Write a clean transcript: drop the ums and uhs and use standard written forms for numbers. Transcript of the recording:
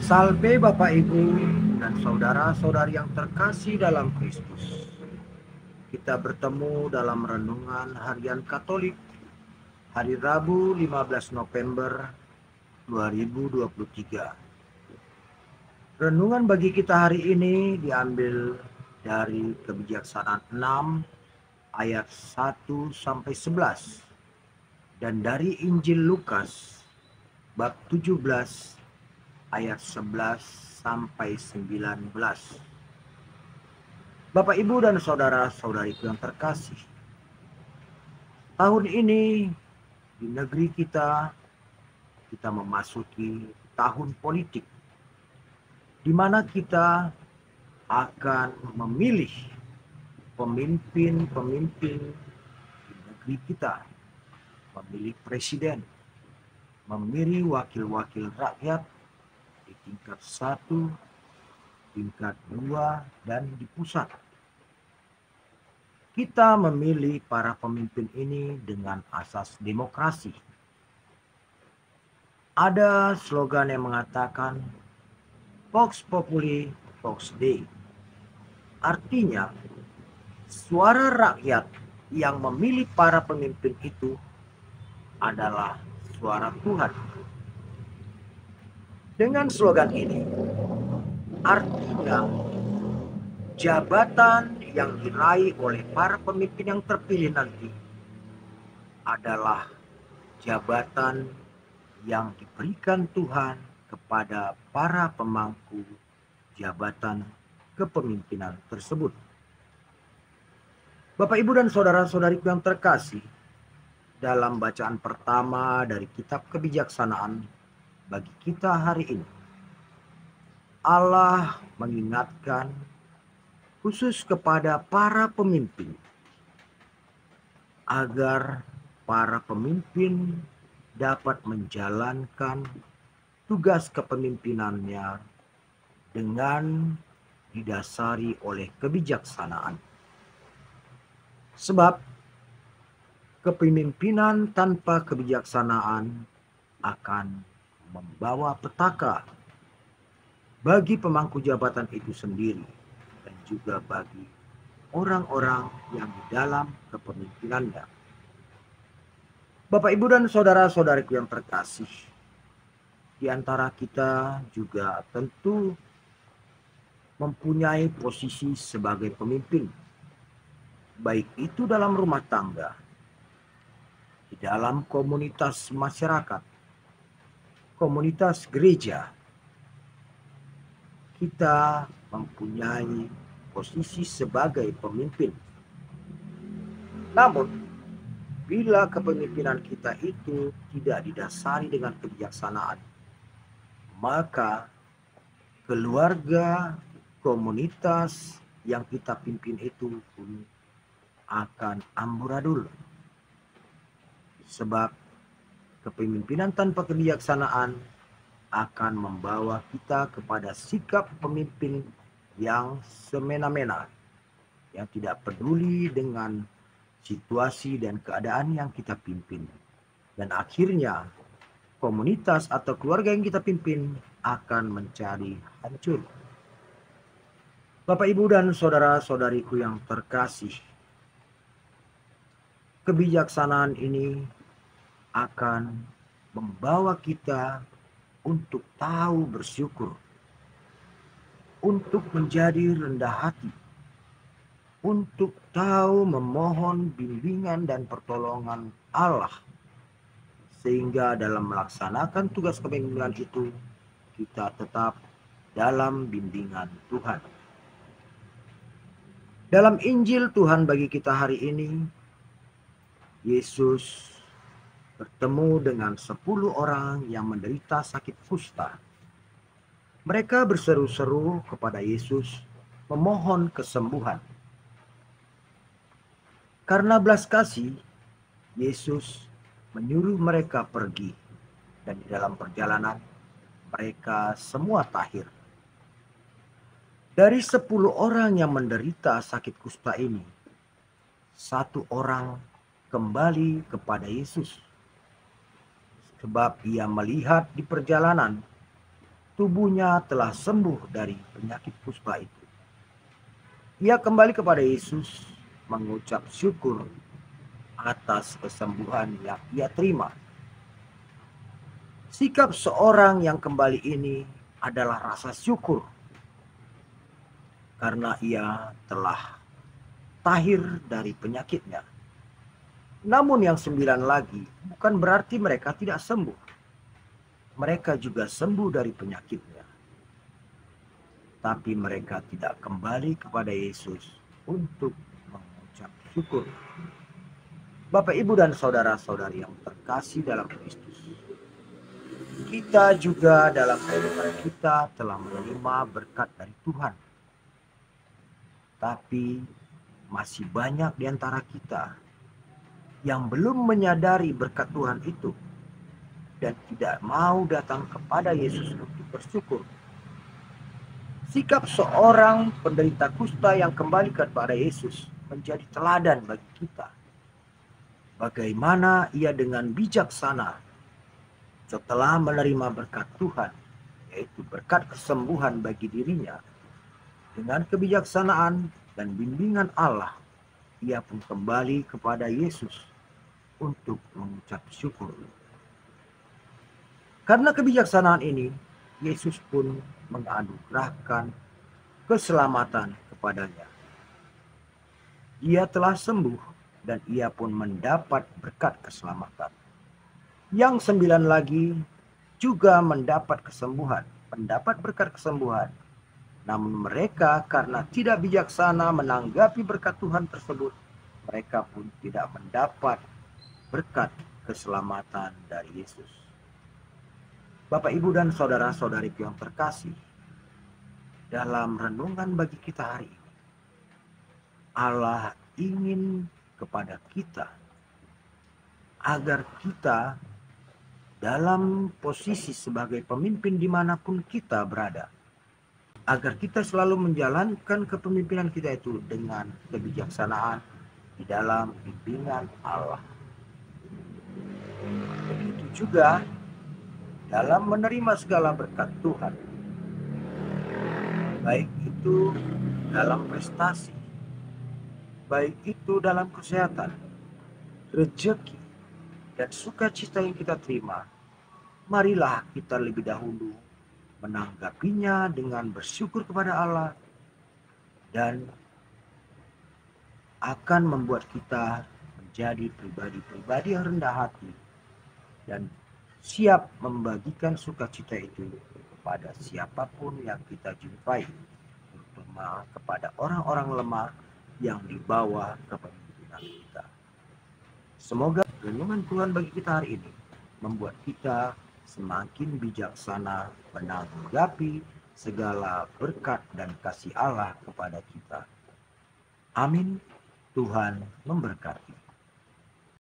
Salve Bapak Ibu dan saudara-saudari yang terkasih dalam Kristus. Kita bertemu dalam renungan harian Katolik hari Rabu 15 November 2023. Renungan bagi kita hari ini diambil dari Kebijaksanaan 6 ayat 1 sampai 11 dan dari Injil Lukas bab 17 ayat 11 sampai 19. Bapak, Ibu, dan saudara-saudariku yang terkasih, tahun ini di negeri kita memasuki tahun politik, di mana kita akan memilih pemimpin-pemimpin di negeri kita, memilih presiden, memilih wakil-wakil rakyat di tingkat 1, tingkat 2, dan di pusat. Kita memilih para pemimpin ini dengan asas demokrasi. Ada slogan yang mengatakan Vox Populi, Vox Dei. Artinya, suara rakyat yang memilih para pemimpin itu adalah suara Tuhan. Dengan slogan ini, artinya jabatan yang diraih oleh para pemimpin yang terpilih nanti adalah jabatan yang diberikan Tuhan kepada para pemangku jabatan kepemimpinan tersebut. Bapak, Ibu, dan saudara-saudariku yang terkasih, dalam bacaan pertama dari kitab Kebijaksanaan bagi kita hari ini, Allah mengingatkan khusus kepada para pemimpin agar para pemimpin dapat menjalankan tugas kepemimpinannya dengan didasari oleh kebijaksanaan. Sebab kepemimpinan tanpa kebijaksanaan akan membawa petaka bagi pemangku jabatan itu sendiri dan juga bagi orang-orang yang di dalam kepemimpinannya. Bapak, Ibu, dan saudara-saudariku yang terkasih, di antara kita juga tentu mempunyai posisi sebagai pemimpin, baik itu dalam rumah tangga, di dalam komunitas masyarakat, komunitas gereja. Kita mempunyai posisi sebagai pemimpin. Namun, bila kepemimpinan kita itu tidak didasari dengan kebijaksanaan, maka keluarga, komunitas yang kita pimpin itu pun akan amburadul. Sebab kepemimpinan tanpa kebijaksanaan akan membawa kita kepada sikap pemimpin yang semena-mena, yang tidak peduli dengan situasi dan keadaan yang kita pimpin. Dan akhirnya komunitas atau keluarga yang kita pimpin akan mencari hancur. Bapak, Ibu, dan saudara-saudariku yang terkasih, kebijaksanaan ini akan membawa kita untuk tahu bersyukur, untuk menjadi rendah hati, untuk tahu memohon bimbingan dan pertolongan Allah, sehingga dalam melaksanakan tugas kepemimpinan itu kita tetap dalam bimbingan Tuhan. Dalam Injil Tuhan bagi kita hari ini, Yesus bertemu dengan 10 orang yang menderita sakit kusta. Mereka berseru-seru kepada Yesus memohon kesembuhan. Karena belas kasih, Yesus menyuruh mereka pergi, dan di dalam perjalanan mereka semua tahir. Dari 10 orang yang menderita sakit kusta ini, 1 orang kembali kepada Yesus. Sebab ia melihat di perjalanan tubuhnya telah sembuh dari penyakit kusta itu. Ia kembali kepada Yesus mengucap syukur atas kesembuhan yang ia terima. Sikap seorang yang kembali ini adalah rasa syukur karena ia telah tahir dari penyakitnya. Namun yang 9 lagi bukan berarti mereka tidak sembuh. Mereka juga sembuh dari penyakitnya. Tapi mereka tidak kembali kepada Yesus untuk mengucap syukur. Bapak, Ibu, dan saudara-saudari yang terkasih dalam Kristus, kita juga dalam kehidupan kita telah menerima berkat dari Tuhan. Tapi masih banyak di antara kita yang belum menyadari berkat Tuhan itu dan tidak mau datang kepada Yesus untuk bersyukur. Sikap seorang penderita kusta yang kembali kepada Yesus menjadi teladan bagi kita. Bagaimana ia dengan bijaksana setelah menerima berkat Tuhan, yaitu berkat kesembuhan bagi dirinya, dengan kebijaksanaan dan bimbingan Allah, ia pun kembali kepada Yesus untuk mengucap syukur. Karena kebijaksanaan ini, Yesus pun menganugerahkan keselamatan kepadanya. Ia telah sembuh dan ia pun mendapat berkat keselamatan. Yang 9 lagi juga mendapat kesembuhan, mendapat berkat kesembuhan. Namun mereka karena tidak bijaksana menanggapi berkat Tuhan tersebut, mereka pun tidak mendapat berkat keselamatan dari Yesus. Bapak, Ibu, dan saudara-saudariku yang terkasih, dalam renungan bagi kita hari ini, Allah ingin kepada kita agar kita dalam posisi sebagai pemimpin dimanapun kita berada, agar kita selalu menjalankan kepemimpinan kita itu dengan kebijaksanaan di dalam bimbingan Allah. Begitu juga dalam menerima segala berkat Tuhan, baik itu dalam prestasi, baik itu dalam kesehatan, rezeki, dan sukacita yang kita terima. Marilah kita lebih dahulu menanggapinya dengan bersyukur kepada Allah, dan akan membuat kita menjadi pribadi-pribadi yang rendah hati dan siap membagikan sukacita itu kepada siapapun yang kita jumpai, terutama kepada orang-orang lemah yang di bawah kepemimpinan kita. Semoga renungan Tuhan bagi kita hari ini membuat kita semakin bijaksana menanggapi segala berkat dan kasih Allah kepada kita. Amin. Tuhan memberkati.